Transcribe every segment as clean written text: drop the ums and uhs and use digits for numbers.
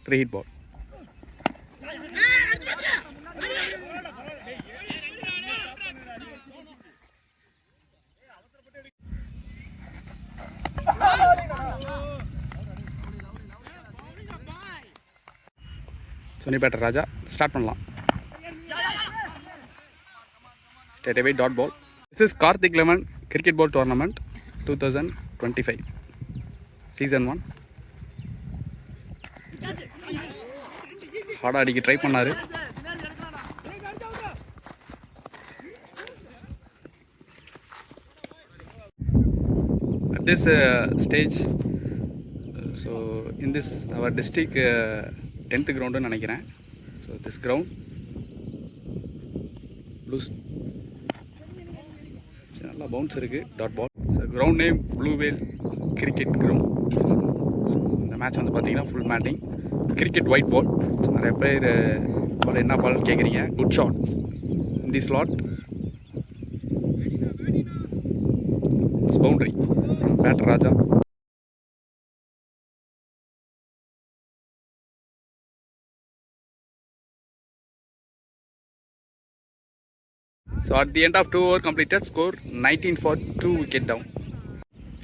3 hit ball. Sony batter Raja start பண்ணலாம். Straight away dot ball. This is Karthik Lemon Cricket Ball Tournament 2025 Season 1. ஹார்டாக அடிக்க try பண்ணார். At this stage, so in this our district 10th ground நினைக்கிறேன். So this ground blue நல்லா bounce இருக்குது dot ball. So ground name Blue Whale cricket ground. So இந்த match வந்து பார்த்தீங்கன்னா full matting cricket white ball. So நிறைய பேர் ball என்ன பால்னு கேட்குறீங்க. Good shot in the slot. It's boundary batter Raja. So at the end of 2 over completed, score 19 for 2 wicket down.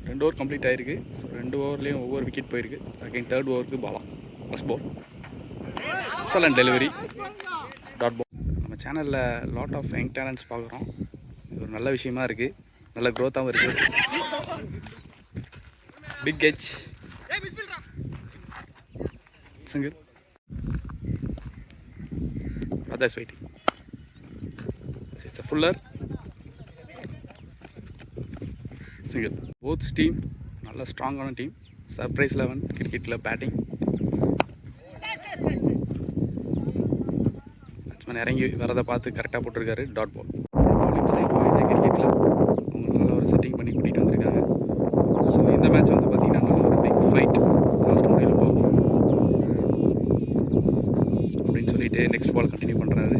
2 over complete ஆயிருக்கு. So 2 ஓவர்லேயும் ஒவ்வொரு விக்கெட் போயிருக்கு. அகைன் தேர்ட் ஓவருக்கு Bala first ball. Excellent delivery dot ball. நம்ம சேனலில் lot of young talents பார்க்குறோம். இது ஒரு நல்ல விஷயமா இருக்குது. நல்ல க்ரோத்தாகவும் இருக்குது. Big edge single. Raja is waiting. It's a fuller single. Both team நல்ல ஸ்ட்ராங்கான டீம். சர்ப்ரைஸ் 11 கிரிக்கெட்டில் பேட்டிங். பேட்ஸ்மேன் இறங்கி வரதை பார்த்து கரெக்டாக போட்டிருக்காரு dot ball. Bowling side wise கிரிக்கெட்டில் அவங்க நல்ல ஒரு செட்டிங் பண்ணி கூட்டிகிட்டு வந்திருக்காங்க. ஸோ இந்த மேட்ச் வந்து பார்த்திங்கன்னா நல்ல ஒரு பிக் ஃபைட் லாஸ்ட் முடிவில் போகும் அப்படின்னு சொல்லிட்டு நெக்ஸ்ட் பால் கண்டினியூ பண்ணுறாரு.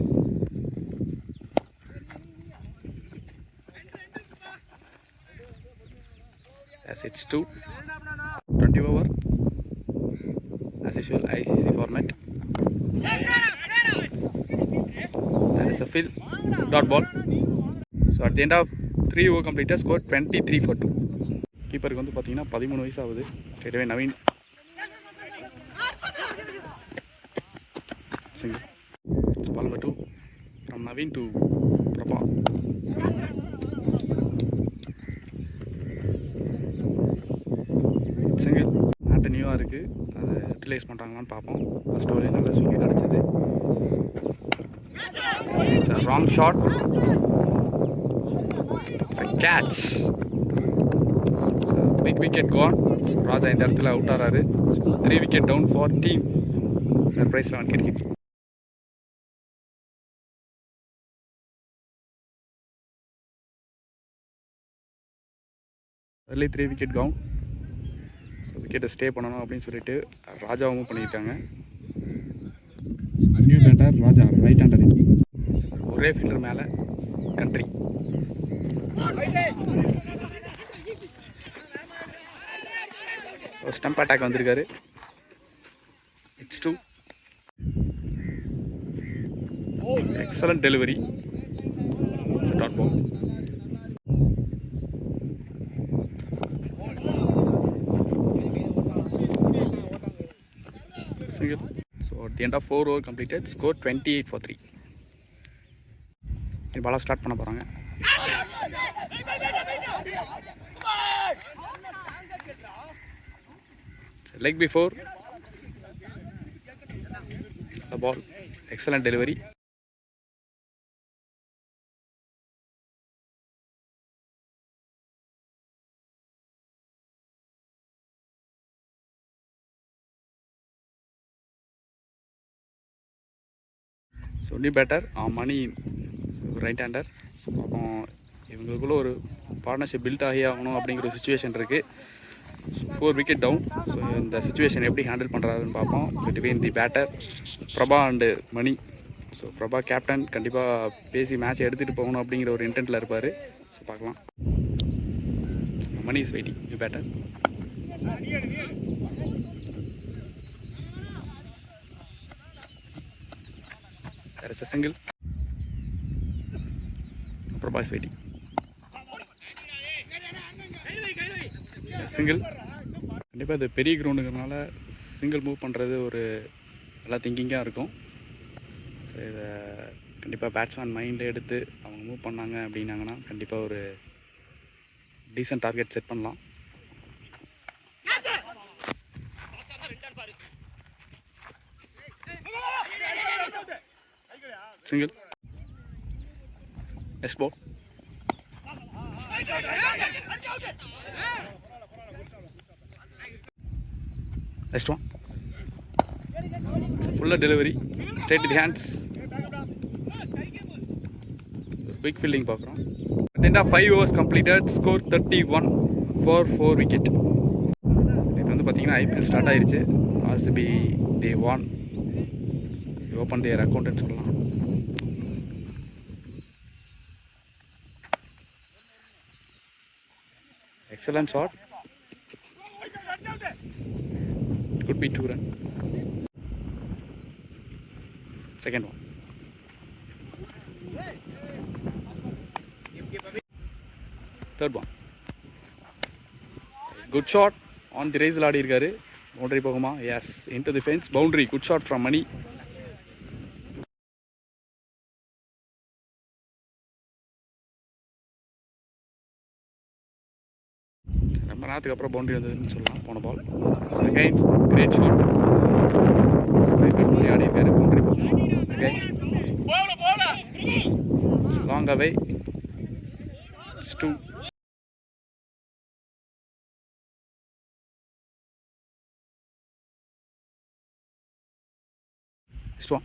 As it's 20 over as usual ICC format. There is a fill dot ball. So at the end of 3 over completed, score 23 for 2. கீப்பருக்கு வந்து பார்த்தீங்கன்னா 13 வயசு ஆகுது. Straight away Naveen single. Ball number 2 from Naveen to Prabha. Single. மேட்டு நியூவாக இருக்குது. அதை utilise பண்ணுறாங்களான்னு பார்ப்போம். ஃபஸ்ட் ஓவரே நல்ல ஸ்விங்கி கிடச்சிது. It's a wrong shot. It's a catch. Big wicket gone. Raja இந்த இடத்துல அவுட் ஆகிறாரு. 3 wicket down for team surprise 11 cricket. early 3 wicket கவுன். ஸோ விக்கெட்டை ஸ்டே பண்ணணும் அப்படின்னு சொல்லிட்டு ராஜாவை மூவ் பண்ணியிருக்காங்க. New batter Raja right hander. ஒரே ஃபீல்டர் மேலே கண்ட்ரி. ஒரு ஸ்டம்ப் அட்டாக் வந்திருக்காரு. It's 2. Excellent delivery dot ball. Single. So at the end of 4 over completed, score 28 for 3. இந்த பாலா ஸ்டார்ட் பண்ண போகிறாங்க. leg before the ball. Excellent delivery. So only batter Mani right hander. So அப்புறம் இவங்களுக்குள்ள ஒரு partnership build ஆகி ஆகணும் அப்படிங்கிற ஒரு சுச்சுவேஷன் இருக்குது. 4 wicket டவுன். ஸோ இந்த சுச்சுவேஷன் எப்படி ஹேண்டில் பண்ணுறாருன்னு பார்ப்போம். Between the batter Prabha and Mani. So Prabha captain கண்டிப்பாக பேசி மேட்ச் எடுத்துகிட்டு போகணும் அப்படிங்கிற ஒரு இன்டென்ட்டில் இருப்பார். ஸோ பார்க்கலாம். Mani is waiting you batter. There is a single. Prabha is waiting. Single. கண்டிப்பாக இது பெரிய கிரவுண்டுங்கிறதுனால சிங்கிள் மூவ் பண்ணுறது ஒரு நல்லா திங்கிங்காக இருக்கும். ஸோ இதை கண்டிப்பாக பேட்ஸ்மேன் மைண்டில் எடுத்து அவங்க மூவ் பண்ணாங்க அப்படின்னாங்கன்னா கண்டிப்பாக ஒரு டீசன்ட் டார்கெட் செட் பண்ணலாம். Single. Next ball. Next one. Full delivery. Straight to the hands. Quick fielding பார்க்குறோம். At the end of 5 overs completed, score 31 for 4 wicket. இது வந்து பார்த்தீங்கன்னா ஐபிஎல் ஸ்டார்ட் ஆயிடுச்சு. RCB they won. Open their account ன்னு சொல்லலாம். Excellent shot. It could be 2 run. Second one. Third one. Good shot. On the raise ஆடி இருக்காரு. Boundary போகுமா? Yes. Into the fence. Boundary. Good shot from Mani. ரொம்ப நேரத்துக்கு அப்புறம் boundary வந்ததுன்னு சொல்லலாம். போன ball again great shot. Cut பண்ணி ஆடி இருக்காரு. பவுண்டரி போகணும். Again long away. It's 2. Next one.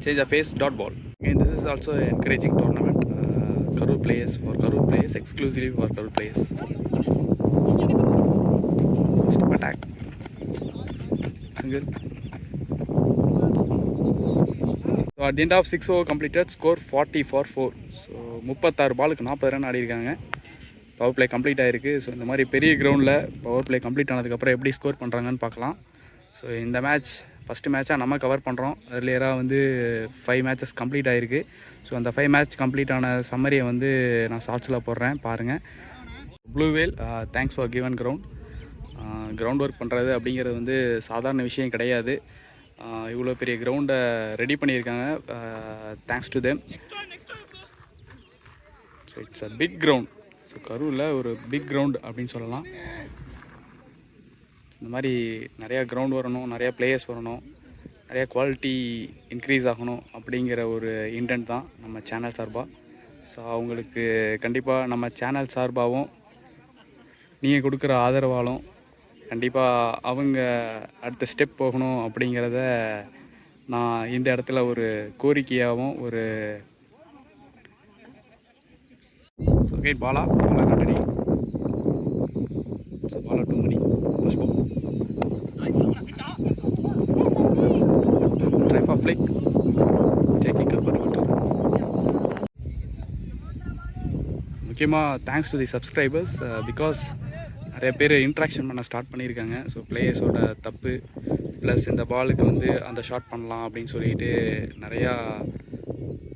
Change of pace. Dot ball. Again, this is also an encouraging tournament. Karur players, exclusively for Karur players. Step attack. Single. So at the end of 6 overs completed, score 40 for 4. So 36 பாலுக்கு 40 run ஆடி இருக்காங்க. Power play complete ஆகிருக்கு. So இந்த மாதிரி பெரிய கிரவுண்டில் power play complete ஆனதுக்கப்புறம் எப்படி ஸ்கோர் பண்ணுறாங்கன்னு பார்க்கலாம். ஸோ இந்த மேட்ச் ஃபஸ்ட்டு மேட்சாக நம்ம கவர் பண்ணுறோம். ஏர்லியராக வந்து 5 மேட்சஸ் கம்ப்ளீட் ஆகிருக்கு. ஸோ அந்த 5 மேட்ச் கம்ப்ளீட் ஆன சம்மரியை வந்து நான் ஷார்ட்ஸில் போடுறேன் பாருங்கள். Blue Whale thanks for given ground work பண்ணுறது அப்படிங்கிறது வந்து சாதாரண விஷயம் கிடையாது. இவ்வளோ பெரிய கிரவுண்டை ரெடி பண்ணியிருக்காங்க. Thanks to them. So it's a big ground. So கரூரில் ஒரு பிக் கிரவுண்ட் அப்படின்னு சொல்லலாம். இந்த மாதிரி நிறையா கிரவுண்ட் வரணும், நிறையா பிளேயர்ஸ் வரணும், நிறையா குவாலிட்டி இன்க்ரீஸ் ஆகணும் அப்படிங்கிற ஒரு இன்டென்ட் தான் நம்ம சேனல் சார்பாக. ஸோ அவங்களுக்கு கண்டிப்பாக நம்ம சேனல் சார்பாகவும் நீங்கள் கொடுக்குற ஆதரவாலும் கண்டிப்பாக அவங்க அடுத்த ஸ்டெப் போகணும் அப்படிங்கிறத நான் இந்த இடத்துல ஒரு கோரிக்கையாகவும் ஒரு Bala கண்டடி. So Bala 2 money. First ball. Try for flick. Taking up for 2. முக்கியமாக thanks to the subscribers. Because நிறைய பேர் இன்ட்ராக்ஷன் பண்ண ஸ்டார்ட் பண்ணியிருக்காங்க. ஸோ பிளேயர்ஸோட தப்பு ப்ளஸ் இந்த பாலுக்கு வந்து அந்த ஷாட் பண்ணலாம் அப்படின்னு சொல்லிட்டு நிறையா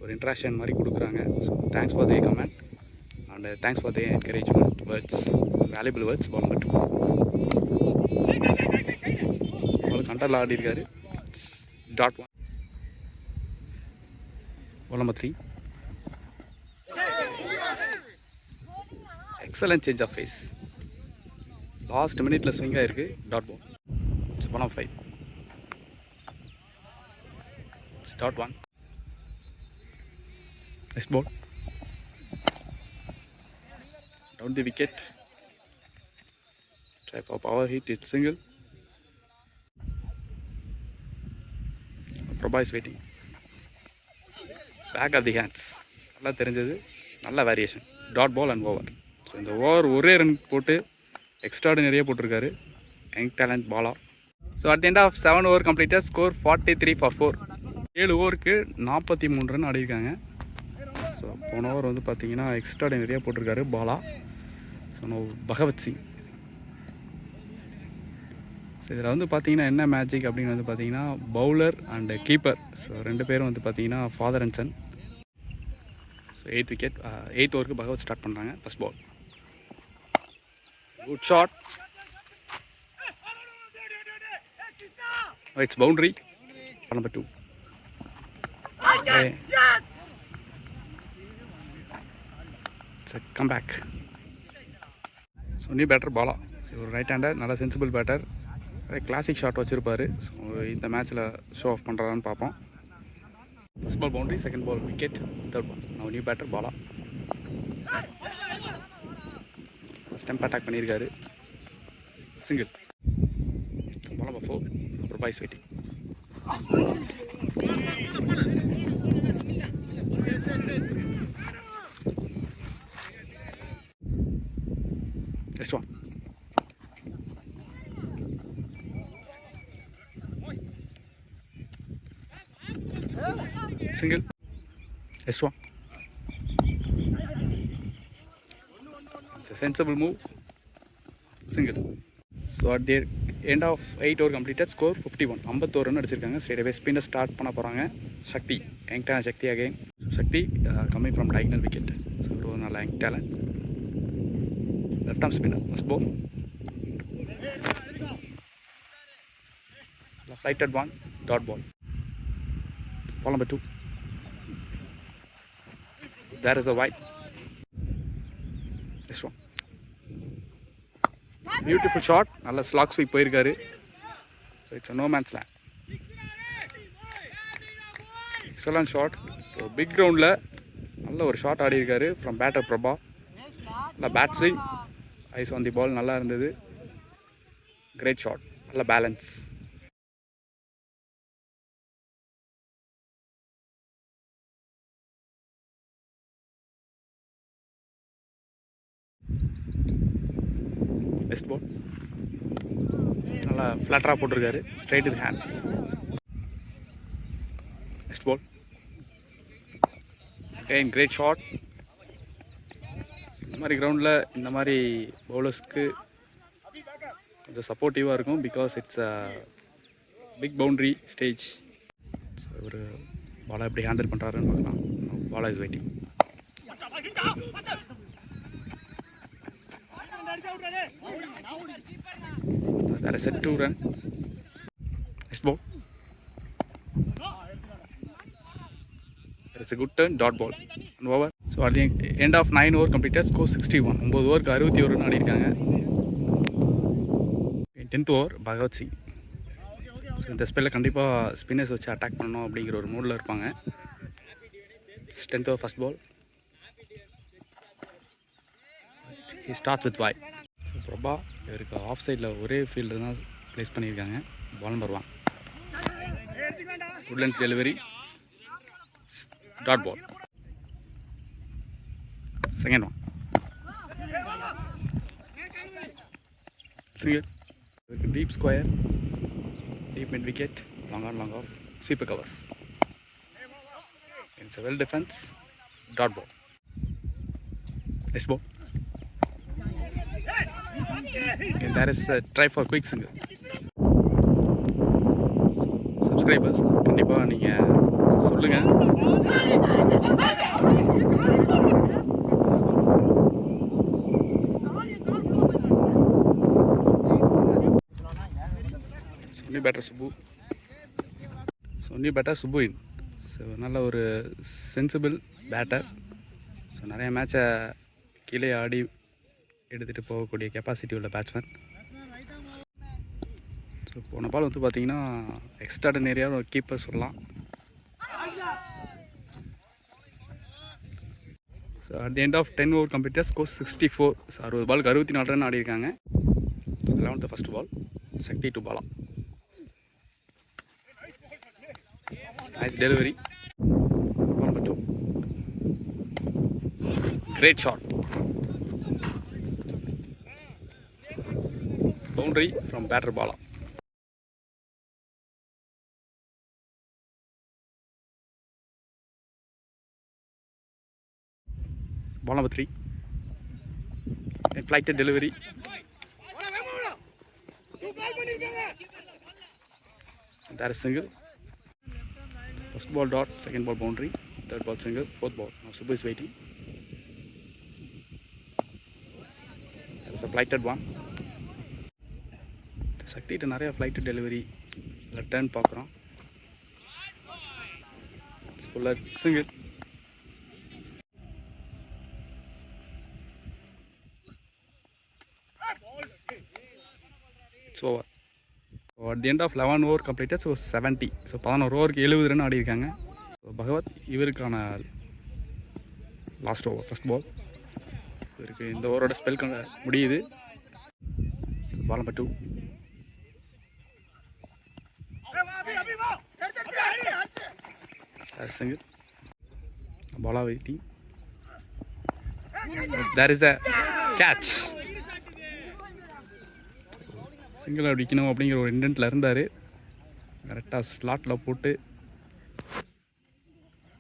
ஒரு இன்ட்ராக்ஷன் மாதிரி கொடுக்குறாங்க. So thanks for the comment and thanks for the encouragement words, valuable words. Ball number 2. Ball கண்டரில் ஆடி இருக்காரு. Dot 1. Ball number 3. Excellent change of pace. Last மினிட்ல ஸ்விங் ஆயிருக்கு. Dot ball. It's 1 of 5. Start 1. Next ball. Down the wicket. Try for power hit. It's single. Prabha is waiting. Back of the hands. நல்லா தெரிஞ்சது. நல்ல variation. Dot ball and over. So இந்த over ஒரே run போட்டு எக்ஸ்ட்ராடினரியாக போட்டிருக்காரு young talent Bala. So at the end of 7 over completed. Score 43 for 4. 7 ஓவருக்கு 43 run ஆடிருக்காங்க. ஸோ போன ஓவர் வந்து பார்த்தீங்கன்னா எக்ஸ்ட்ராடினரியாக போட்டிருக்காரு பாலா. ஸோ பகவத் சிங். ஸோ இதில் வந்து பார்த்தீங்கன்னா என்ன மேஜிக் அப்படின்னு வந்து பார்த்தீங்கன்னா பவுலர் அண்டு கீப்பர். ஸோ 2 பேரும் வந்து பார்த்தீங்கன்னா father and son. So 8th wicket. 8th ஓவருக்கு பகவத் ஸ்டார்ட் பண்ணுறாங்க. First ball. Good shot. It's boundary. Number 2. இட்ஸ் a comeback. So new batter Bala. ஒரு ரைட் ஹேண்டர், நல்ல சென்சிபிள் பேட்டர். கிளாசிக் ஷாட் வச்சுருப்பார். ஸோ இந்த மேட்ச்சில் ஷோ ஆஃப் பண்ணுறான்னு பார்ப்போம். First ball boundary, second ball wicket, third ball. நான் new batter Bala. Stump attack பண்ணியிருக்காரு. Single. Ball number 4. Prabha is waiting. Next one. Single. S1. It's a sensible move. Single. So at the end of 8 over completed, score 51. 51 run அடிச்சிருக்காங்க. Straight away spinner start பண்ண போகிறாங்க. Sakthi, young talent Sakthi again. Sakthi coming from diagonal wicket. So ஒரு நல்ல young talent. Left arm spinner. First ball. Flighted one. Dot ball. Ball number 2. There is a wide. This one. Beautiful shot. நல்ல slack sweep போயிருக்காரு. So it's a no man's land. Excellent shot. So big groundல நல்ல ஒரு shot ஆடி இருக்காரு from batter Prabha. நல்ல bat swing. Eyes on the ball நல்லா இருந்தது. Great shot. நல்ல பேலன்ஸ். Best ball. நல்லா ஃப்ளாட்டராக போட்டிருக்காரு. Straight with hands. Next ball. Again great shot. இந்த மாதிரி கிரவுண்டில் இந்த மாதிரி பவுலர்ஸ்க்கு கொஞ்சம் சப்போர்ட்டிவாக இருக்கும். Because it's a big boundary stage. ஒரு பாலை எப்படி ஹேண்டில் பண்ணுறாருன்னு பார்க்கலாம். Bala is waiting. That is a 2 run. Next ball. That is a good turn. Dot ball. And over. So at the end of 9 over completed, score 61. 9 ஓவருக்கு 61 run ஆடி இருக்காங்க. 10th over பகவத் Singh. So இந்த ஸ்பெல்லில் கண்டிப்பாக ஸ்பின்னர்ஸ் வச்சு attack பண்ணணும் அப்படிங்கிற ஒரு மூடில் இருப்பாங்க. 10th over first ball. He starts with wide. Prabha இவருக்கு ஆஃப் சைடில் ஒரே ஃபீல்டர் தான் ப்ளேஸ் பண்ணியிருக்காங்க. Ball number 1. Good length delivery. Dot ball. Second one. Single. இவருக்கு deep square, deep mid wicket, long on long off, sweeper covers. It's well defence. Dot ball. Next ball. And there is a try for quick single. Subscribers கண்டிப்பாக நீங்கள் சொல்லுங்கள். சொன்னி batter Subbu. சொன்னி batter சுப்புயின். So நல்ல ஒரு sensible batter. So நிறைய மேட்சை கீழே ஆடி எடுத்துகிட்டு போகக்கூடிய கெப்பாசிட்டி உள்ள பேட்ஸ்மேன். ஸோ போன பால் வந்து பார்த்தீங்கன்னா எக்ஸ்ட்ராடனரியாக ஒரு கீப்பர் சொல்லலாம். So at the end of 10 over completed score 64. 60 பாலுக்கு 64 ரன் ஆடிருக்காங்க. 11th first ball Sakthi to Bala. Nice delivery. Number 2. Great shot. Boundary from batter Bala. Ball number 3. Flighted delivery. That is single. First ball dot, second ball boundary, third ball single, fourth ball. Now Subbu is waiting. That is a flighted one. Sakti to நிறைய flighted delivery. Turn பார்க்குறோம். Full single. It's over. So at the end of 11 over completed, so 70. So 11 ஓவருக்கு 70 run ஆடி இருக்காங்க. So பகவத் இவருக்கான last over first ball. இவருக்கு இந்த ஓவரோட spell முடியுது. Ball number 2. Single. Ball waiting. There is a catch. Single அடிக்கணும் அப்படிங்கிற ஒரு இன்டென்ட்டில் இருந்தார். கரெக்டாக ஸ்லாட்டில் போட்டு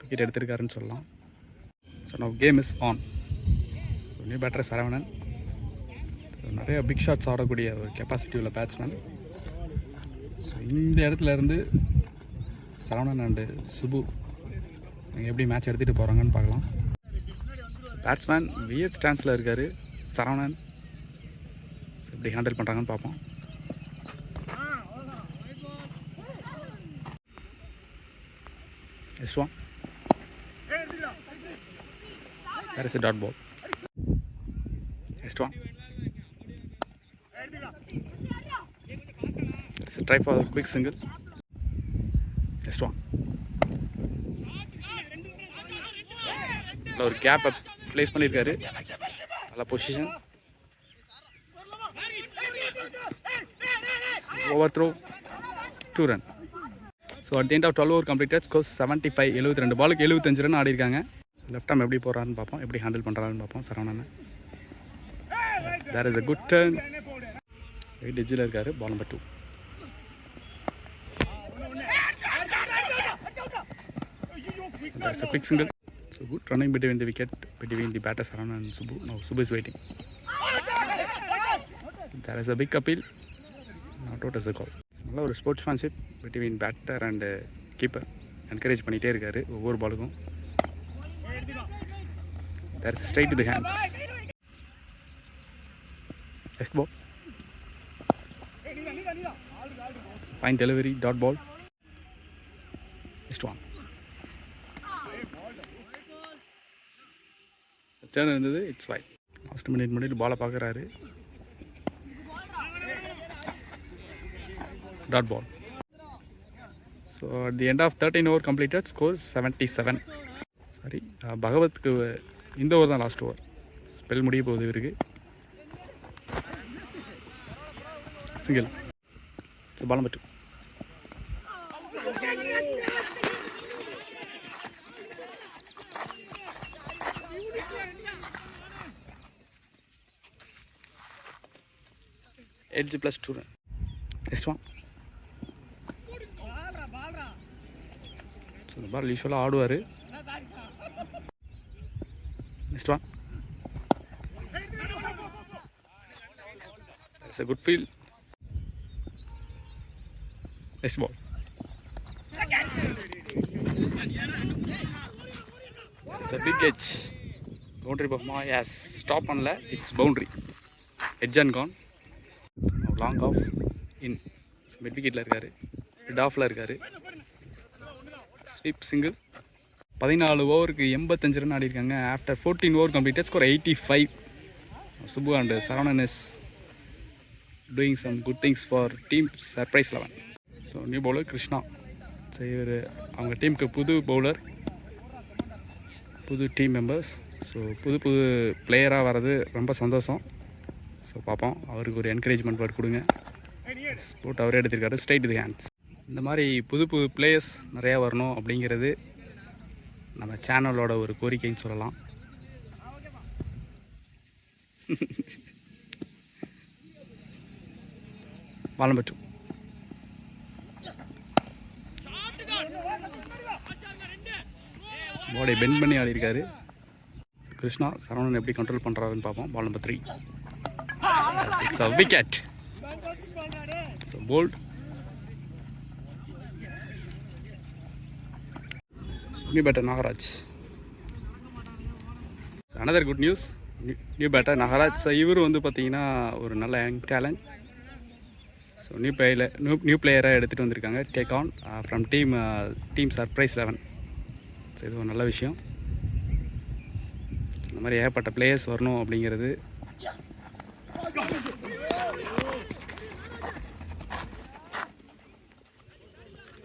விக்கெட் எடுத்திருக்காருன்னு சொல்லலாம். So now game is on. New batter Saravanan. நிறைய பிக் ஷாட்ஸ் ஆடக்கூடிய ஒரு கெப்பாசிட்டி உள்ள பேட்ஸ்மேன். ஸோ இந்த இடத்துல இருந்து சரவணன் அண்டு சுபு எப்படி மேட்ச் எடுத்துகிட்டு போகிறாங்கன்னு பார்க்கலாம். பேட்ஸ்மேன் வியட் ஸ்டான்ஸில் இருக்கார் சரவணன். எப்படி ஹேண்டில் பண்ணுறாங்கன்னு பார்ப்போம். This one. There is a dot ball. Next one. There is a try for a quick single. Next one. ஒரு கேப் ப்ளேஸ் பண்ணியிருக்காரு. நல்ல position. Over throw 2 run. So at the end of 12 over completed score 75. 72 பாலுக்கு 75 run ஆடி இருக்காங்க. Left arm எப்படி போகிறாருன்னு பார்ப்போம், எப்படி ஹேண்டில் பண்ணுறாருன்னு பார்ப்போம் Saravanan. There is a good turn. Wait எட்ஜில் இருக்கார். Ball number 2. That's a quick single. So good running between the wicket, between the batter Saravan and Subbu. Now Subbu is waiting. There is a big appeal. Not out as a call. நல்ல ஒரு sportsmanship between batter and keeper. Encourage பண்ணிகிட்டே இருக்காரு ஒவ்வொரு பாலுக்கும். There is straight to the hands. Next ball. Fine delivery. Dot ball. Next one. Turn இருந்தது. It's fine. Last minute முன்னாடி பாலை பார்க்குறாரு. Dot ball. So at the end of 13 over completed, score 77. Sorry, பகவத்க்கு இந்த over தான் last over. Spell முடிய போகுது இவருக்கு. Single. So ball number 2. Edge plus 2 run. Next one. So இந்த பால் யூஸ்வலாக ஆடுவார். Next one. It's a good field. Next ball. It's a big edge. Boundary பார்ப்போமா? Yes, stop பண்ணல. It's boundary. Edge and gone. Long off in. Mid விக்கெட்டில் இருக்கார். Mid ஆஃபில் இருக்கார். Sweep single. 14 ஓவருக்கு 85 ரன் ஆடி இருக்காங்க. After 14 over completed score 85. Subbu and Saravanan is doing some good things for team surprise 11. So new bowler Krishna. So இவர் அவங்க டீமுக்கு புது பவுலர், புது டீம் மெம்பர்ஸ். ஸோ புது பிளேயராக வர்றது ரொம்ப சந்தோஷம். ஸோ பார்ப்போம், அவருக்கு ஒரு என்கரேஜ்மெண்ட் வேர்ட் கொடுங்க. ஸ்போர்ட் அவரே எடுத்திருக்காரு, ஸ்ட்ரைட் தி ஹேண்ட்ஸ். இந்த மாதிரி புது பிளேயர்ஸ் நிறையா வரணும் அப்படிங்கிறது நம்ம சேனலோட ஒரு கோரிக்கைன்னு சொல்லலாம். வாழம்பட்டு பாடி பெண்ட் பண்ணி ஆடிருக்காரு கிருஷ்ணா. சரவணன் எப்படி கண்ட்ரோல் பண்ணுறாருன்னு பார்ப்போம். Ball number 3. It's a wicket. So bowled. New batter Nagaraj. Another good news, new batter Nagaraj. So இவர் வந்து பார்த்தீங்கன்னா ஒரு நல்ல யங் டேலண்ட். ஸோ நியூ பிளேயராக எடுத்துகிட்டு வந்திருக்காங்க. Take on from team surprise 11. So இது ஒரு நல்ல விஷயம். இந்த மாதிரி ஏகப்பட்ட பிளேயர்ஸ் வரணும் அப்படிங்கிறது.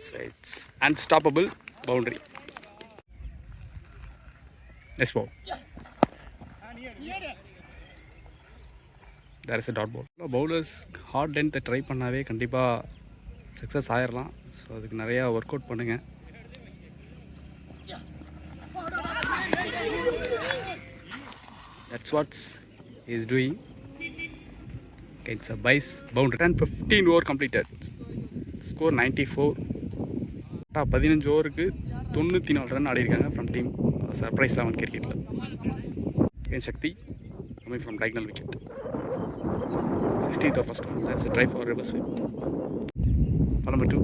So it's unstoppable boundary. Next ball. There is a dot ball. Bowlers hard லென்த்தை ட்ரை பண்ணாவே கண்டிப்பாக சக்ஸஸ் ஆயிடலாம். ஸோ அதுக்கு நிறையா ஒர்க் அவுட் பண்ணுங்கள். That's what's is doing. It's a byes boundary. 15 over completed. Score 94. 15 ஓவருக்கு 94 ரன் ஆடிருக்காங்க ஃப்ரம் டீம் சர்ப்ரைஸ் 11 கிரிக்கெட்டில். என் Sakthi coming from diagonal wicket. 16th of first one. That's a try for reverse sweep. Ball number 2.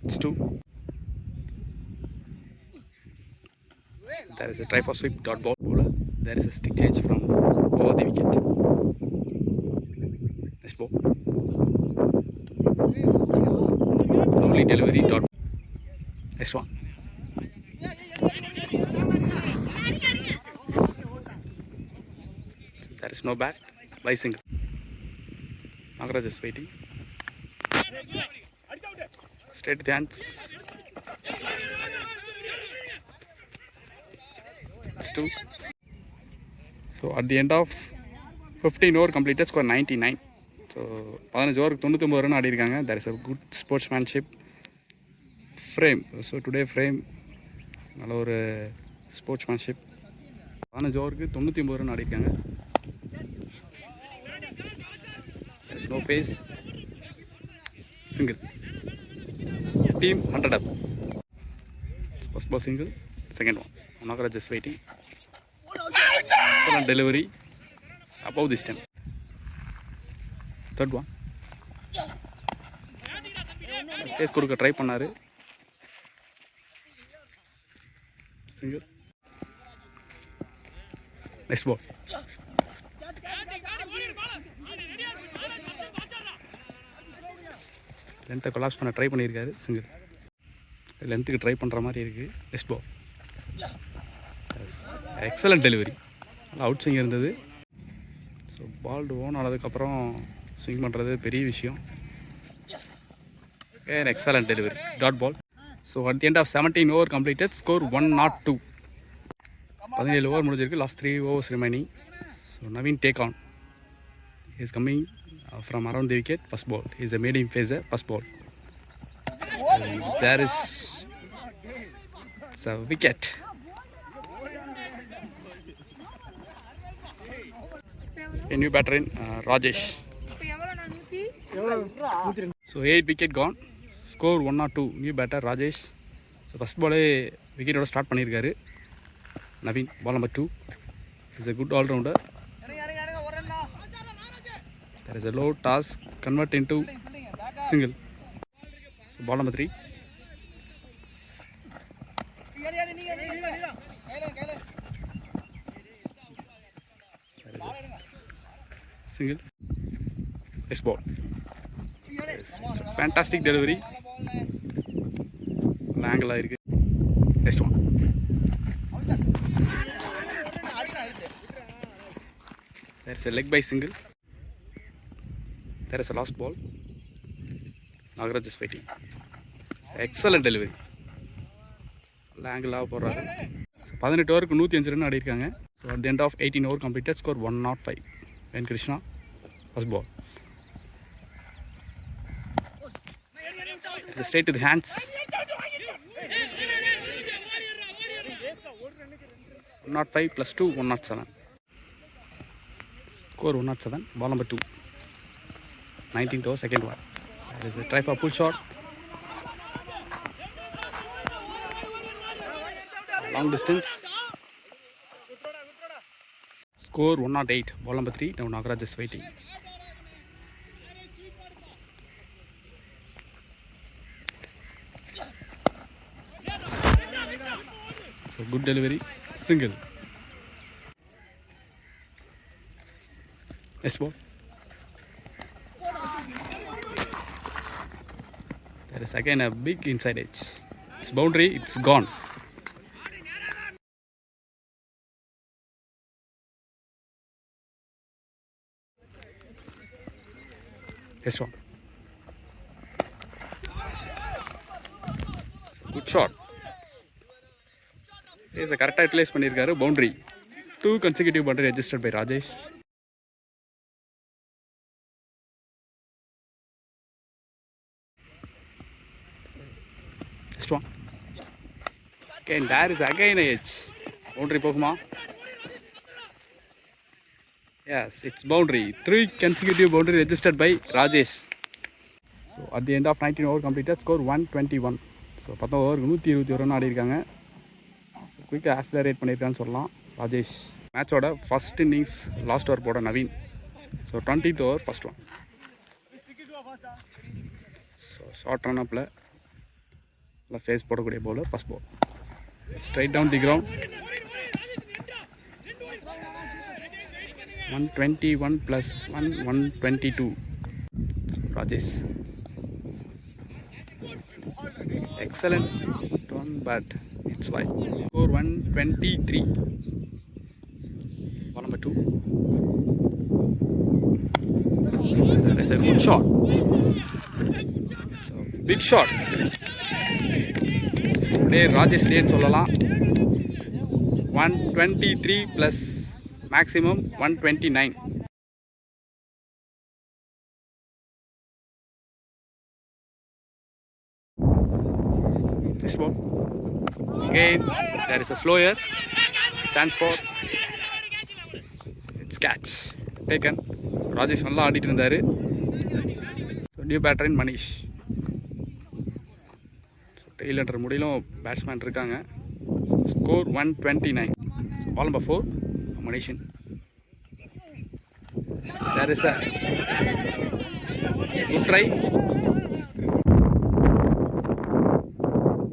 It's 2. There is a try for sweep. Dot ball. There is a stick change from over the wicket. Next ball. Lovely delivery. Dot. Next one. There is no bat. By single. Nagaraj is waiting. Straight to the hands. It's 2. So at the end of 15 over completed, score 99. So 15 ஓவருக்கு 99 run ஆடிருக்காங்க. There is a good sportsmanship. Frame. So today frame நல்ல ஒரு ஸ்போர்ட்ஸ்மேன்ஷிப். 15 ஓவருக்கு 99 run ஆடிருக்காங்க. There is no face. Single. Team 100 up. First ball single. Second one. Nagaraj is waiting. excellent delivery above this time. Third one. கேஸ் கொடுக்க try பண்ணாரு. Single. Next ball. லென்த்தை collapse பண்ண ட்ரை பண்ணியிருக்காரு. சிங்கிள். லென்த்துக்கு ட்ரை பண்ணுற மாதிரி இருக்குது. Next ball. Excellent delivery. நல்லா அவுட் ஸ்விங் இருந்தது. ஸோ பால் ஓன் ஆனதுக்கப்புறம் ஸ்விங் பண்ணுறது பெரிய விஷயம். Excellent delivery. Dot ball. So at the end of 17 over completed. Score 102. 17 over முடிஞ்சிருக்கு. Last 3 overs remaining. So Naveen take on. Is coming from around the wicket. First ball. Is a medium phaser. First ball. There is a wicket. A new batter in Rajesh. So 8 wicket gone. Score 102. New batter Rajesh. So first ball wicket oda start பண்ணிருக்காரு. Naveen. Ball number 2. Is a good all rounder. There is a low toss convert into single. So ball number 3. Single. Next ball. Yes. Fantastic delivery. Angle ஆயிருக்கு. Next one. There's a leg by single. There is a last ball. Nagaraj is waiting. Excellent delivery. Angle ஆக போடுறாரு. 18 ஓவருக்கு 105 run ஆடி இருக்காங்க. So at the end of 18 over completed, score 105. N Krishna, first ball. It's straight to the hands. 105 plus 2, 107. Score 107. Ball number 2. 19th over, second one. There is a try for pull shot. Long distance. Score 108. Ball number 3. Now Nagaraj is waiting. So good delivery. Single. Next ball. There is again a big inside edge. It's boundary. It's gone. This one. Good shot. He is a correct place பண்ணிருக்காரு. Boundary. 2 consecutive boundary adjusted by Rajesh. This one. Again, there is again a edge. Boundary போகுமா? Yes, it's boundary. 3 consecutive boundary registered by Rajesh. So at the end of 19 over completed, score 121. So 10 over 121 run ஆடி இருக்காங்க. குயிக்காக accelerate பண்ணியிருக்கான்னு சொல்லலாம் ராஜேஷ். மேட்சோட first innings last over போட Naveen. So 20th over first one. So short run அப்பில் நல்லா pace போடக்கூடிய bowler first ball. Straight down the ground. 121 plus 1, 122. Rajesh. Excellent one, but it's wide. Score 123. Ball number 2. That is a good shot. So big shot. Today Rajesh Day சொல்லலாம். 123 plus maximum 129. This ball. Again, there is a slower. Chance for. It's catch. Taken. So Rajesh நல்லா ஆடிட்டு இருந்தாரு. So new batter in Manish. So tail under முடியிலும் batsman இருக்காங்க. Score 129. So ball number 4. Manishan. There is a good try.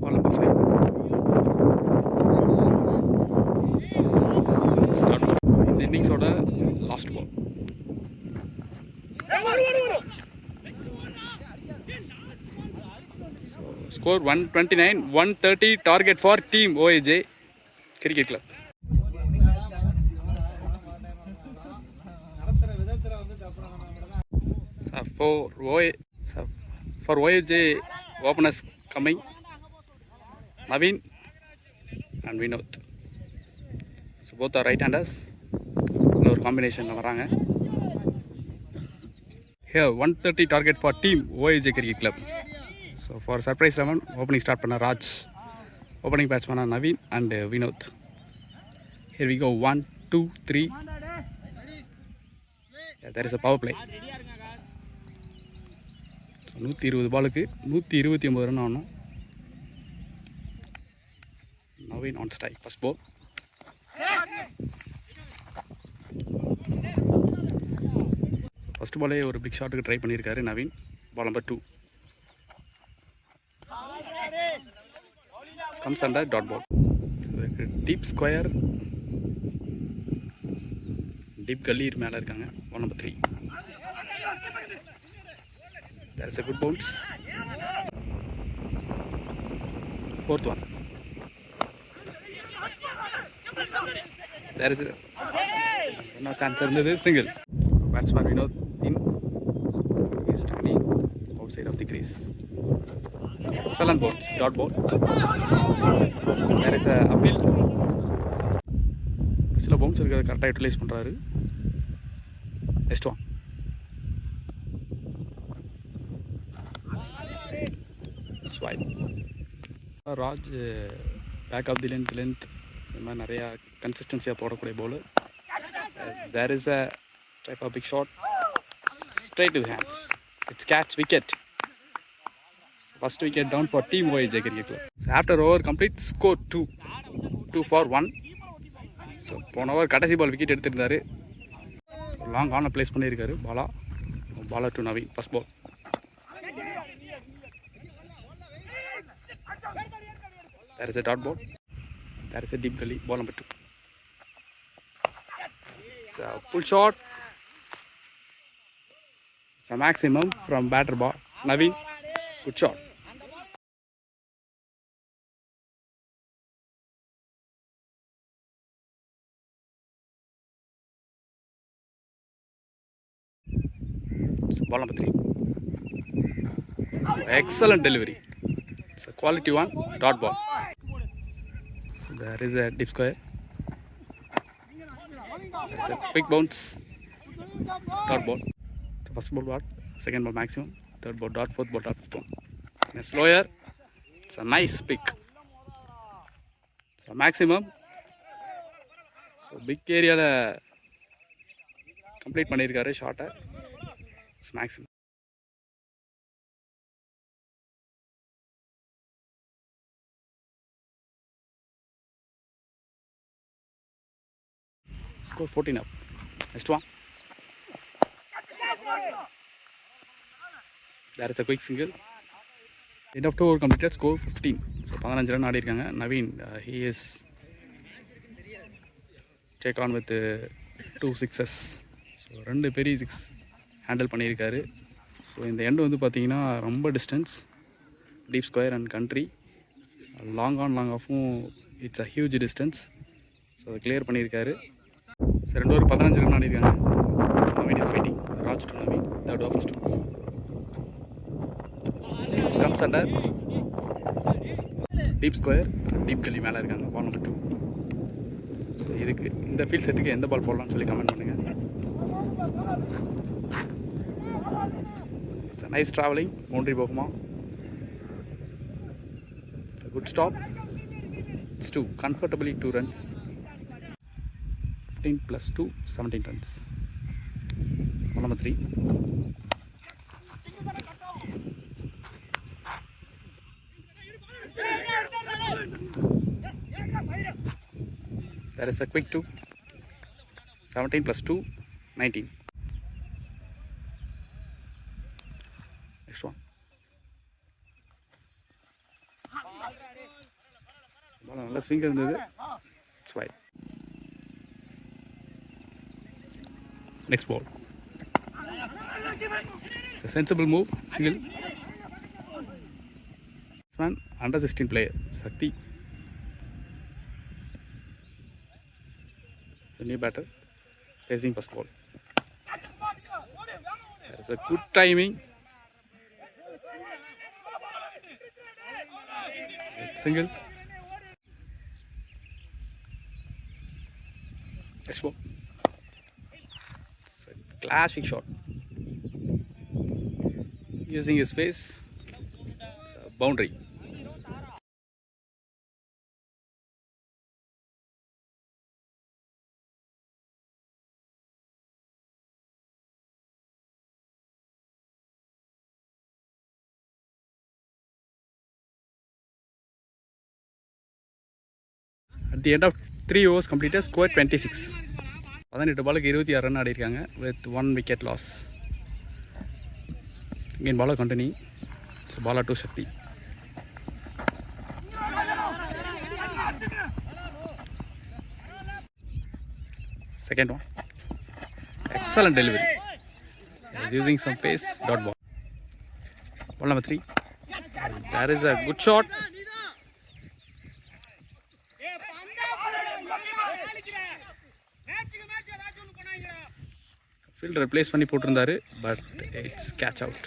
Ball number 5. Start in the innings order. Last ball. So, score 129. 130 target for team OAJ Cricket Club. For OAJ openers coming, Naveen and Vinod. So both are right-handers. No combination வராங்க. Here 130 target for team OAJ Cricket Club. So for surprise 11, opening start பண்ண Raj, opening batsman Naveen and Vinod. Here we go. 1, 2, 3. Yeah, there is a power play. 120 பாலுக்கு 129 run ஆகணும். Naveen on strike. First ball. First பாலே ஒரு big ஷாட்டுக்கு try பண்ணியிருக்காரு Naveen. Ball number 2. Comes under dot ball. Deep square, deep gully மேலே இருக்காங்க. Ball number 3. There is a good bounce. 4th one. There is no chance இருந்தது single. Batsman Vinod in. He is standing outside of the crease. Excellent balls, dot ball. There is a appeal. சில bounce இருக்கிறத கரெக்டாக utilize பண்ணுறாரு. Next one. Swipe. Raj back of the length இந்த மாதிரி நிறையா கன்சிஸ்டன்சியாக போடக்கூடிய bowler. There is a type of big shot straight to hands. It's catch wicket. First wicket down for Team OAJ Cricket Club. So after over complete, score 2 for 1. So போன over கடைசி ball wicket எடுத்திருந்தாரு. Long on place பண்ணியிருக்காரு. Bala to Naveen first ball. There is a dot ball. There is a deep gully. Ball number 2. So pull shot. It's a maximum from batter ball. Naveen, good shot. Ball number 3. Excellent delivery. It's a quality one. Dot ball. So there is a deep square. There's a quick bounce. Dot ball. So first ball dot. Second ball maximum. Third ball dot. Fourth ball dot. Fifth one. And a slower. It's a nice pick. So maximum. So big area la complete பண்ணிருக்காரு ஷாட்டை. It's maximum. Score 14 up. Next one. There is a quick single. End of 2 over completed. Score 15. So 15 run ஆடி இருக்காங்க. Naveen he is take on with 2 sixes. So 2 பெரிய 6 handle பண்ணியிருக்காரு. So இந்த end வந்து பார்த்தீங்கன்னா ரொம்ப distance, deep square and country, long on long ஆஃபும் it's a huge distance. So அதை clear பண்ணியிருக்காரு. ஸோ 2 over 15 ரன் ஆடிருக்காங்க. Naveen is waiting. Raj to Naveen. Third over first comes under deep square, deep gully மேலே இருக்காங்க. Ball number 2. ஸோ இதுக்கு இந்த field செட்டுக்கு எந்த பால் போடலாம்னு சொல்லி கமெண்ட் பண்ணுங்கள். It's a nice travelling. Boundary போகுமா? It's a good stop. It's 2 comfortably 2 runs. 15 + 2 17 runs. Ball number 3. There is a quick 2. 17 + 2 19. Next one. Ball நல்ல ஸ்விங் இருந்தது. It's wide. Next ball. It's a sensible move. Single. This man under 16 player. Sakti. It's a new batter. Facing first ball. There's a good timing. Single. Next ball. It's a classic shot. Using his face. It's a boundary. At the end of 3 overs completed, score 26. 18 பாலுக்கு 26 run ஆடிருக்காங்க with 1 wicket loss. Again ball continue. So ball to Shakti. Second one. Excellent delivery. He's using some pace. Dot ball. Ball number 3. There is a good shot. Fielder replace பண்ணி போட்டிருந்தாரு, but it's catch out.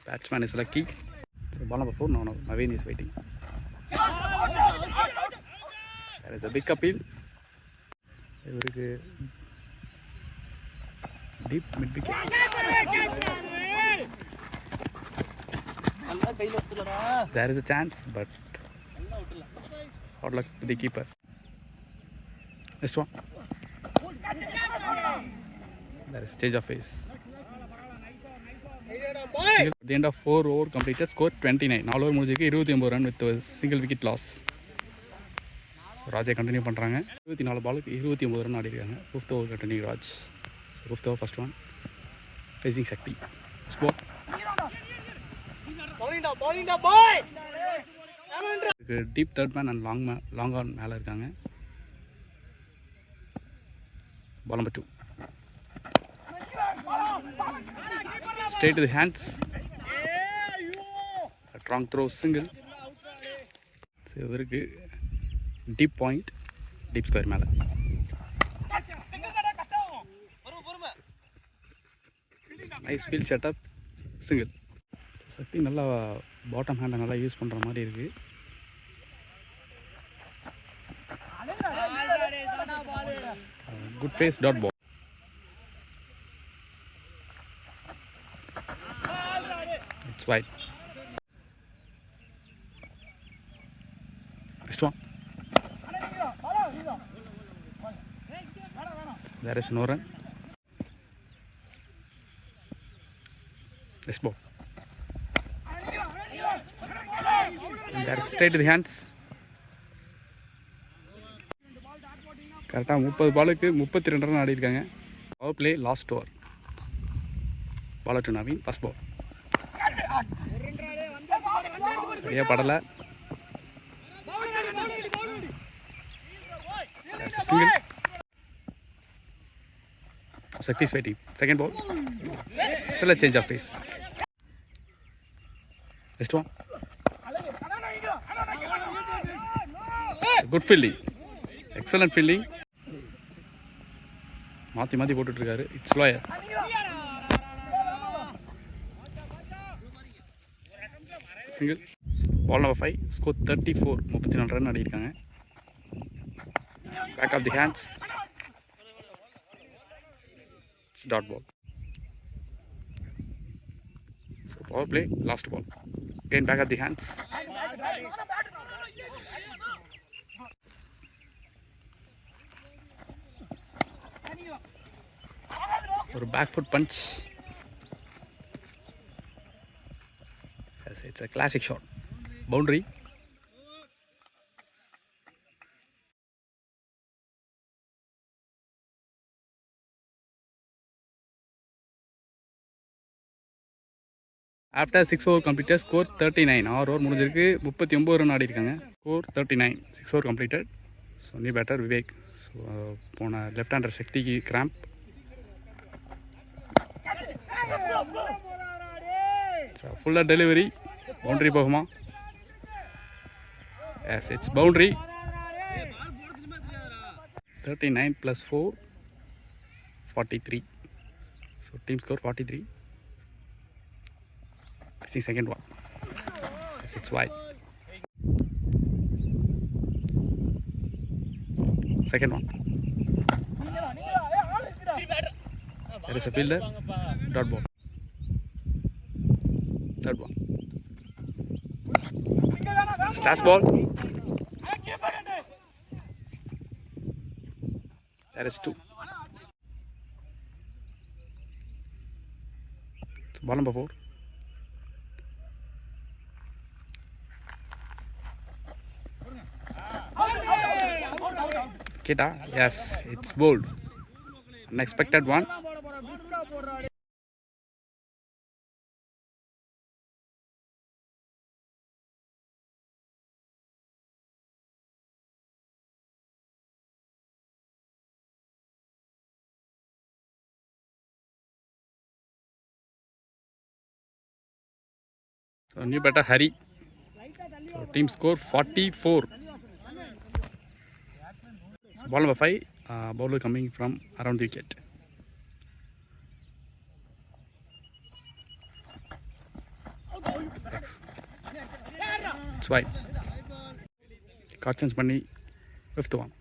Batsman is lucky. So ball number 4. No, Naveen is waiting. There is a big appeal. இவருக்கு deep mid wicket. There is a chance, but hard luck to the keeper. Next one. There is a change of pace. At the end of 4 over completed, score 29. 4 over முடிஞ்சிருக்கு, 29 run with single wicket loss. ராஜை continue பண்ணுறாங்க. 24 பாலுக்கு 29 run ஆடிருக்காங்க. 5th over continue Raj. 5th over first one. Facing Shakti. Spot. Deep third man and long on மேலே இருக்காங்க. Ball number 2. Straight to the hands. A strong throw, single. So இவருக்கு deep point, deep square மேலே. Nice field setup, single. Sakthi நல்லா bottom ஹேண்டை நல்லா use பண்ணுற மாதிரி இருக்குது. Good face dot ball. It's wide. Next one. There is no run. Next ball. And there is straight to the hands. கரெக்டாக 30 பாலுக்கு 32 run ஆடி இருக்காங்க. Power play last over. Bowler to Naveen. First ball சரியாக படலை. Single. Shakti is waiting. Second ball. Still a change of pace. Next one. Good fielding. Excellent fielding. மாற்றி போட்டுட்ருக்காரு. It's lower. Single. Ball number 5. Score 34. 34 run ஆடிருக்காங்க. Back of the hands. It's dot ball. So power play, last ball. Again back at the hands. Or back foot punch. Yes, it's a classic shot. Boundary. After 6 over completed, score 39. 6 over முடிஞ்சிருக்கு, 39 run ஆடி இருக்காங்க. Score 39. 6 over completed. So new batter Vivek. So போன left hander சக்திக்கு cramp. ஃபுல்லாக delivery. Boundary போகுமா? Yes, it's boundary. 39 + 4 43. So team score 43. See second one. Yes, it's wide. Second one. There is a fielder. Dot ball. Third one. Slash ball. There is 2. So ball number 4. Kita, yes, it's bold. Unexpected one. So you better hurry. So team score 44. So ball number 5, bowler coming from around the wicket. Swipe guard change பண்ணி 5th one.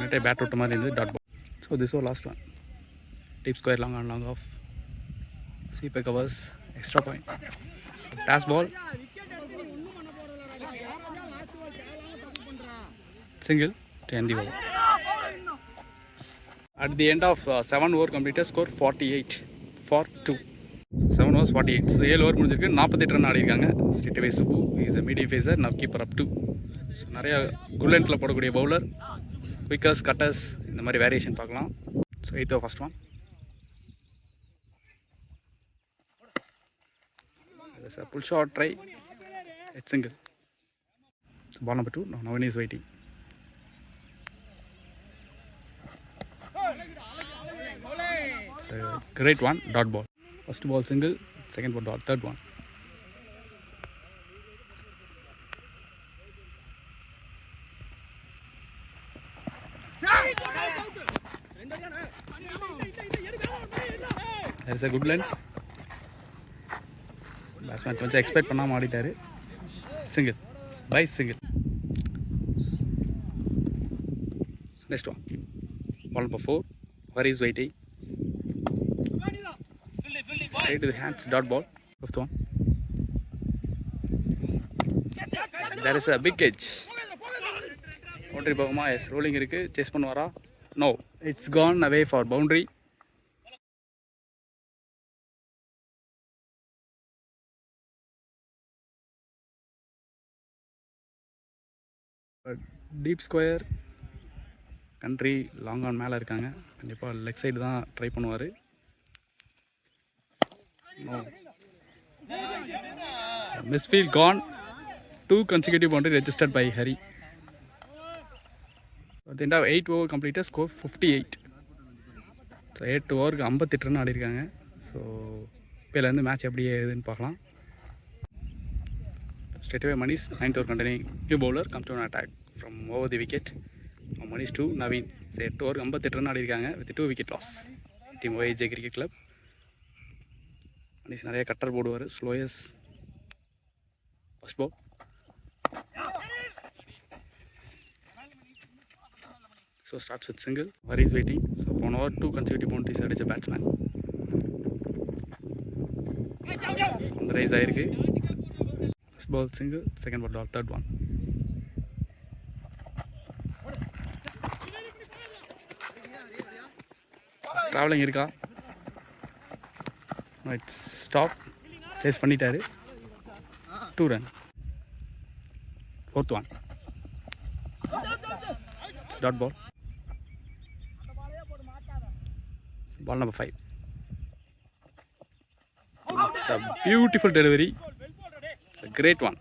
நெட்டை bat விட்ட மாதிரி இருந்தது. Dot ball. So this oh last one. Deep square long on long off. Sweeper covers. Extra point. Toss ball. Single to end the over. At the end of 7 over completed, score 48 for 2. 7 overs 48. So 7 over முடிஞ்சிருக்கு. 48 run ஆடிருக்காங்க. Straight away Subbu is a medium pacer, now keeper up 2. So நிறைய good லென்த்தில் போடக்கூடிய bowler. Quickers cutters இந்த மாதிரி variation பார்க்கலாம். So 8th over first one. There's a pull shot try. It's single. So ball number 2. Now one is waiting. Great one, dot ball. First ball single, second ball dot, third one. There is a good length. Batsman கொஞ்சம் expect பண்ணாமல் ஆடிட்டாரு. Single, by single. Next one. Ball number 4. Where is waiting? Straight to the hands, dot ball. 5th one. There is a big edge. Boundary போகுமா? Yes, rolling இருக்கு. Chase பண்ணுவாரா? No, it's gone away for boundary. Deep square. Country long on மேலே இருக்காங்க. கண்டிப்பாக leg side தான் try பண்ணுவார். No. Misfield gone. 2 consecutive boundary registered by Hari. At the end of 8 over completed, score 58. So 8 over 58 run ஆடிருக்காங்க. So இப்போலேருந்து match எப்படி ஏதுன்னு பார்க்கலாம். Straight away Manish, 9th over containing new bowler, come to an attack from over the wicket. Manish to Naveen. So 8 over 58 run ஆடிருக்காங்க with 2 wicket loss. Team OAJ Cricket Club. Manish நிறைய cutter போடுவார். Slowers first ball. So starts with single. வர் is waiting. So போன over 2 consecutive boundaries அடித்த batsman. அந்த rise ஆகிருக்கு. First ball single, second ball dot, third one. Travelling இருக்கா? It's stop. Chase பண்ணிட்டாரு. 2 run. 4th one. Dot ball. Ball number 5. It's a beautiful delivery. It's a great one.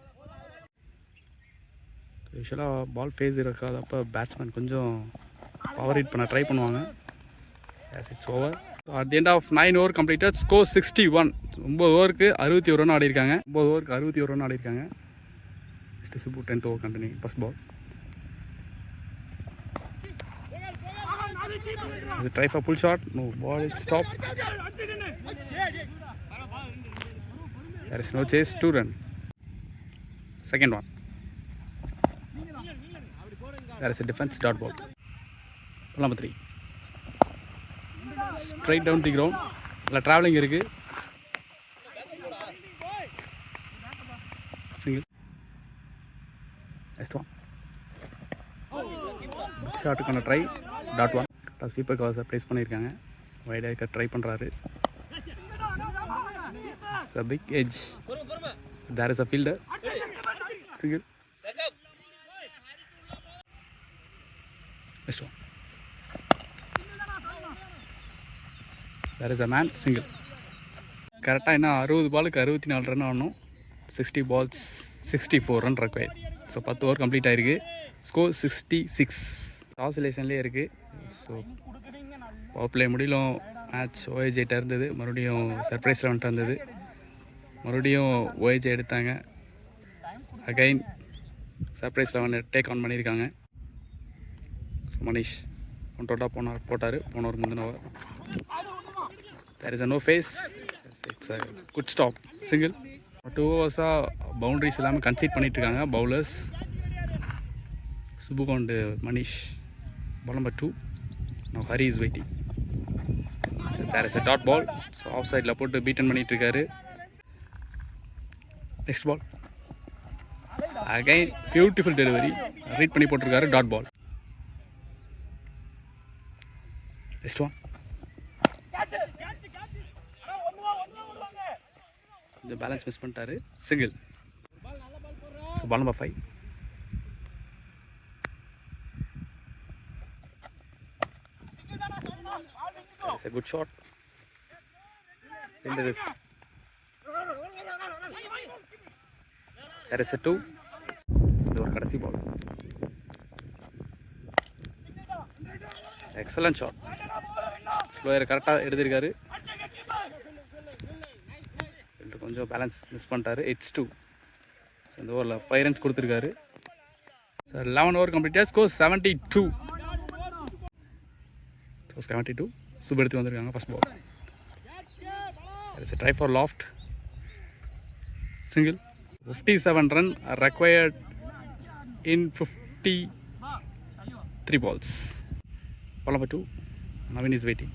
யூஸ்வலாக பால் face இருக்காதப்போ batsman கொஞ்சம் power hit பண்ண try பண்ணுவாங்க. It's over. At the end of 9 over completed, score 61. 9 ஓவருக்கு 61 run ஆடிருக்காங்க. 9 ஓவருக்கு 61 run ஆடிருக்காங்க. Mr. Subbu 10th over continuing. First ball. Try for pull shot. No, ball stop. There is no chase. 2 run. Second one. There is a defense, dot ball. Ball number 3. Straight down the ground. இல்லை travelling இருக்குது. Single. Next one. ஷாட்டுக்கான try, dot one. Sweeper கவர்ஸை place பண்ணியிருக்காங்க. வைடாக try பண்ணுறாரு. Big edge. There is a fielder. Single. Next one. There is a man, single. கரெக்டாக என்ன 60 பாலுக்கு 64 ரன் ஆடணும். 60 balls 64 run required. So 10 over complete ஆகிருக்கு. ஸ்கோர் 66. ஆசிலேஷன்லேயே இருக்குது. ஸோ பவர் பிளே முடியலும் மேட்ச் ஓஏஜிட்ட இருந்தது. மறுபடியும் சர்ப்ரைஸ் ரவுண்ட் இருந்தது. மறுபடியும் ஓஏஜி எடுத்தாங்க. Again surprise eleven take on பண்ணியிருக்காங்க. ஸோ மனிஷ் ஒன் டோட்டாக போட்டார். போன ஓவர் முந்தின over There is a no face. It's a good stop. Single. 2 overs boundaries எல்லாமே கன்சீட் பண்ணிட்டு இருக்காங்க bowlers. Subbu and Manish. Ball number 2. Now Hari is waiting. There is a dot ball. So offside la போட்டு beaten பண்ணிட்டு இருக்காரு. Next ball. Again beautiful delivery. Read பண்ணி போட்டுருக்காரு dot ball. Next one. The balance miss பண்ணிட்டாரு. Single. So ball number 5. It's a good shot. There is a 2. இது ஒரு கடைசி பால். Excellent shot. Slower கரெக்டாக எடுத்திருக்காரு. கொஞ்சம் பேலன்ஸ் மிஸ் பண்ணிட்டாரு. இட்ஸ் 2. ஸோ இந்த ஓவரில் 5 runs கொடுத்துருக்காரு. சார் 11 over கம்ப்ளீட்டாக ஸ்கோர் 72. ஸோ 72. Subbu எடுத்து வந்திருக்காங்க first ball. There is a try for loft. Single. 57 run required in 53 balls. Ball number 2. Navin is waiting.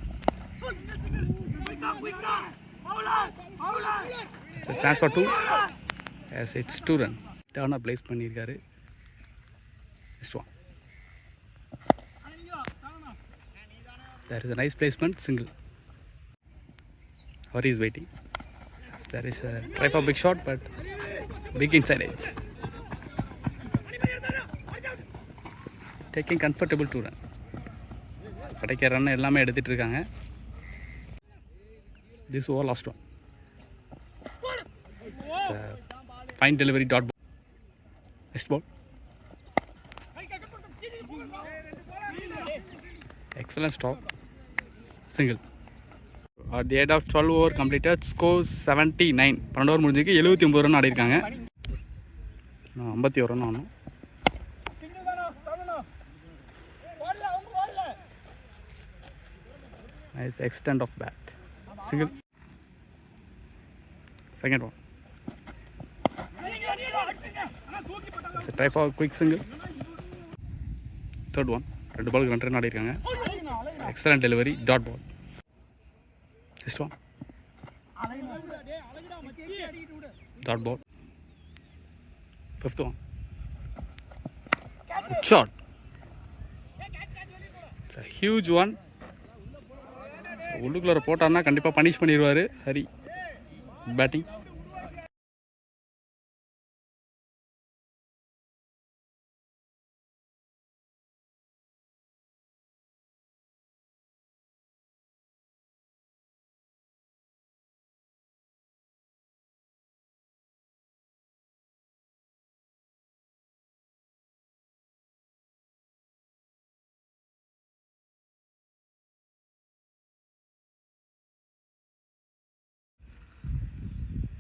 It's a chance for 2. Yes, it's 2 run. Turn up place பண்ணிருக்காரு. Next one. There is a nice placement. Single. Hari is waiting. There is a try for big shot, but big inside edge. Taking comfortable 2 run. கிடைக்கிற run எல்லாமே எடுத்துட்டு இருக்காங்க. This over last one. It's a fine delivery dot ball. Next ball. Excellent stop. Single. At the end of 12 over completed, scores 79. 12 over முடிஞ்சிருக்கு. 79 run ஆடி இருக்காங்க. 51 run ஆனோம். Nice extent of bat. Single. Second one. It's a try for quick single. Third one. 2 balls run ஆடி இருக்காங்க. Excellent delivery. Dot ball. Next one. Dot ball. Fifth one. Good shot. It's a huge one. உள்ளுக்குள்ள போட்டார்னா கண்டிப்பாக punish பண்ணிடுவார் Hari. Batting.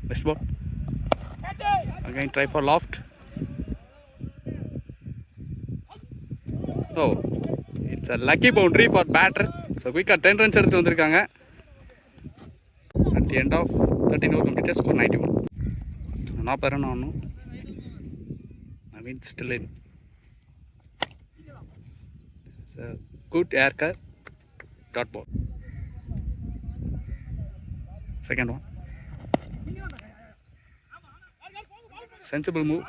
Next ball. Again try for loft. So it's a lucky boundary for batter. So quick 10 runs எடுத்து வந்திருக்காங்க. At the end of 13 over completed, score 91. 40 run ஆனோம். Navin still in. It's a good air cut. Dot ball. Second one. Sensible move.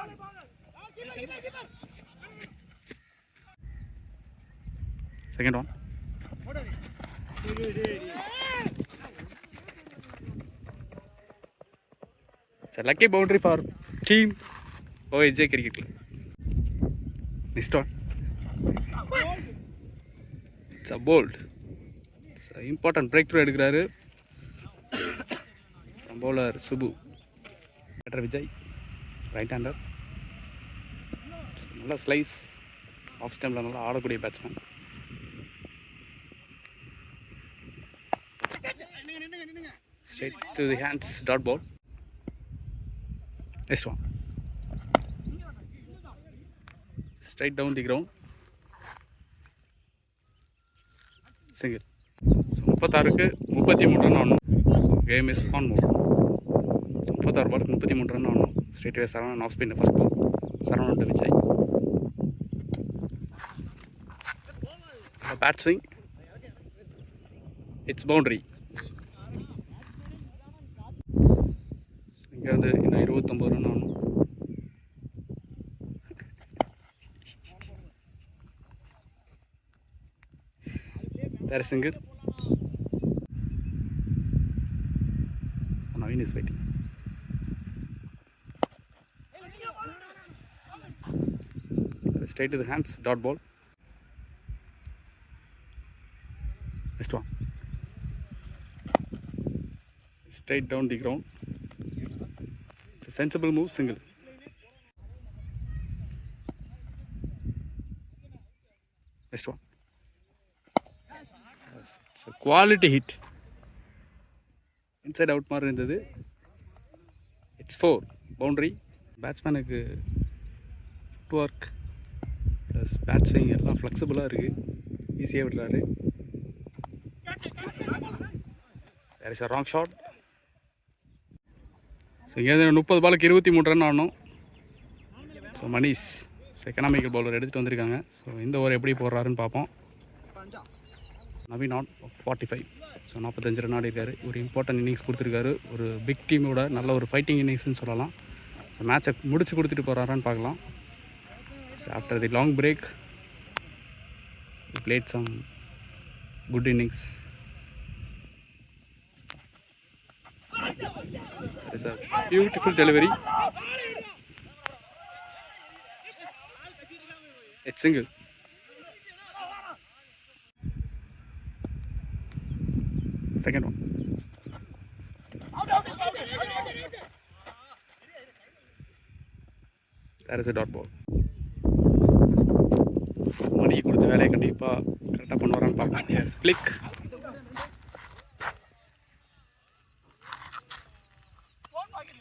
Second one. It's a lucky boundary for team OAJ Cricket Club. Next one. It's a bold. It's an important breakthrough எடுக்கிறாரு from bowler Subbu. Better Vijay. Right hander. நல்ல slice. Of ஸ்டம்பில் நல்லா ஆடக்கூடிய batsman. Straight to the hands. Dot ball. Next one. Straight down the ground. Single. So 36க்கு 33 run ஆடணும். Game is on move. 36 பாலுக்கு 33 run ஆகணும். Straight way Saravanan off spin first ball. Saravanan to Vijay. Bat swing. It's boundary. இங்கே வந்து இன்னும் 29 run ஆகணும். There is single. Naveen is waiting. Straight to the hands. Dot ball. Next one. Straight down the ground. It's a sensible move. Single. Next one. It's a quality hit. Inside out மாதிரி இருந்தது. It's 4. Boundary. பேட்ஸ்மேனுக்கு foot work plus bat swing எல்லாம் ஃப்ளெக்சிபிளாக இருக்குது. ஈஸியாக விடுறாரு. There is a wrong shot. So இங்கே 30 பாலுக்கு 23 ரன் ஆடணும். ஸோ மணிஷ் எக்கனாமிக்கல் பவுலர் எடுத்துகிட்டு வந்திருக்காங்க. ஸோ இந்த ஓவர் எப்படி போடுறாருன்னு பார்ப்போம். நவீன் ஆன் 45. ஸோ 45 ரன் ஆடி இருக்காரு. ஒரு இம்பார்ட்டன்ட் இன்னிங்ஸ் கொடுத்துருக்காரு. ஒரு பிக் டீமோட நல்ல ஒரு ஃபைட்டிங் இன்னிங்ஸ்னு சொல்லலாம். ஸோ மேட்சை முடிச்சு கொடுத்துட்டு போகிறாரான்னு பார்க்கலாம். So after the long break he played some good innings. That is a beautiful delivery. It's single. Second one. That is a dot ball. Mani கொடுத்த வேலையை கண்டிப்பாக கரெக்டாக பண்ணுவாரான்னு பார்ப்போம். Yes flick.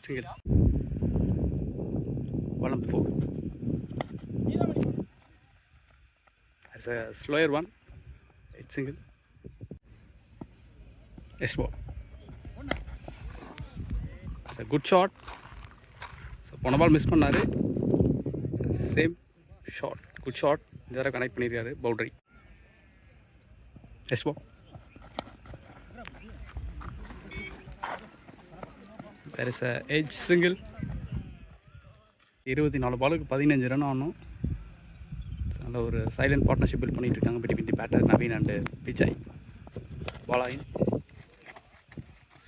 Single. Ball 4. That's a slower one. It's single. Yes ball. It's a good shot. So போன ball miss பண்ணாரு. Same shot. Good shot. இந்த தடவை கனெக்ட் பண்ணியிருக்காரு. Boundary. Yes ball. There is a edge single. 24 பாலுக்கு 15 run ஆகணும். நல்ல ஒரு silent partnership build பண்ணிட்டு இருக்காங்க between the batter Naveen and Vijay. Ball in.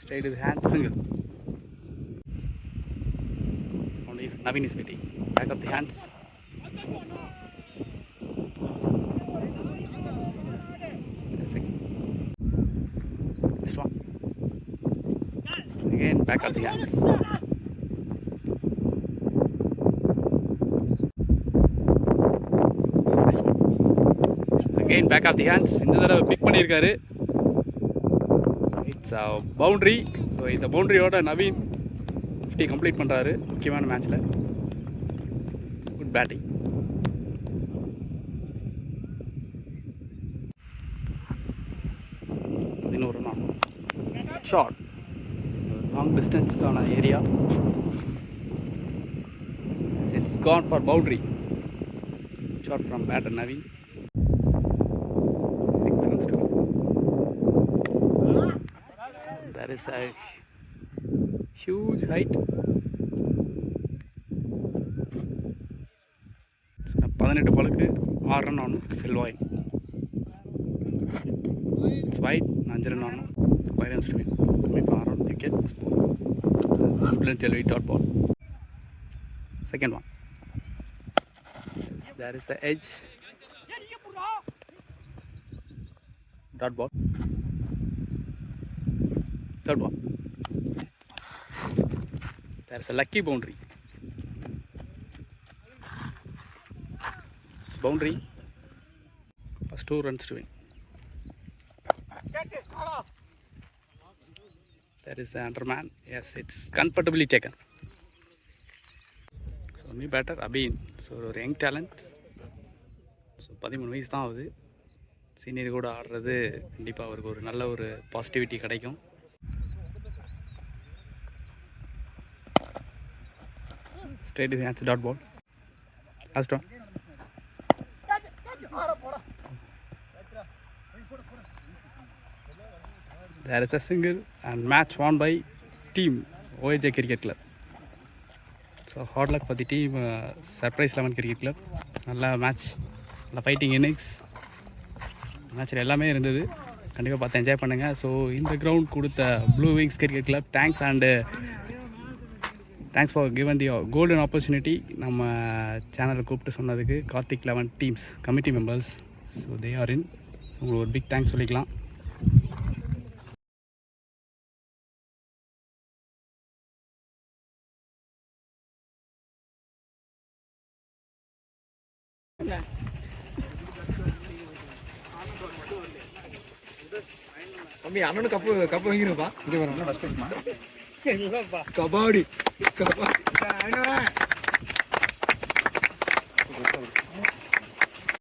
Straight to the hand single. Only Naveen is waiting. Back of the hands. This one. Again back of the hands. This one. Again back of the hands. இந்த தடவை big பண்ணியிருக்காரு. It's boundary. So இந்த பவுண்ட்ரியோட Naveen 50 complete பண்ணுறாரு முக்கியமான மேட்ச்சில். Good batting. இன்னொரு run short. லாங் டிஸ்டன்ஸ்க்கான area. It's gone for boundary. Short from batter Naveen. 6 runs to go. There is a huge height. 18 பாலுக்கு 6 ரன் ஆகணும். செல்வாயின். It's wide. 5 ரன் ஆகணும். 5 runs to win. Coming for around wicket. Brilliant delivery. Dot ball. Second one. Yes, there is a edge. Dot ball. Third one. There is a lucky boundary. Boundary. First 2 runs to win. There is an underman. Yes, it's comfortably taken. So new batter Abhin. So ஒரு young talent. So 13 வயசு தான் ஆகுது. Senior கூட ஆடுறது கண்டிப்பாக அவருக்கு ஒரு நல்ல ஒரு பாசிட்டிவிட்டி கிடைக்கும். Straight is the dot ball. Last one. There is a single and match won by team OAJ Cricket Club. So hard luck for the team Surprise 11 Cricket Club. நல்ல மேட்ச், நல்ல ஃபைட்டிங் இன்னிங்ஸ், மேட்ச்சில் எல்லாமே இருந்தது. கண்டிப்பாக பார்த்து enjoy பண்ணுங்கள். So இந்த ground கொடுத்த Blue Wings Cricket Club thanks and thanks for given the golden opportunity. நம்ம சேனலை கூப்பிட்டு சொன்னதுக்கு Karthik 11 teams committee members, so they are in. உங்களுக்கு ஒரு பிக் தேங்க்ஸ் சொல்லிக்கலாம். தம்பி அண்ணனு கப்பு வாங்கிருப்பா. இங்க வரோம் ஃபர்ஸ்ட் ப்ரைஸ் மா. இல்லப்பா கபாடி கபாடி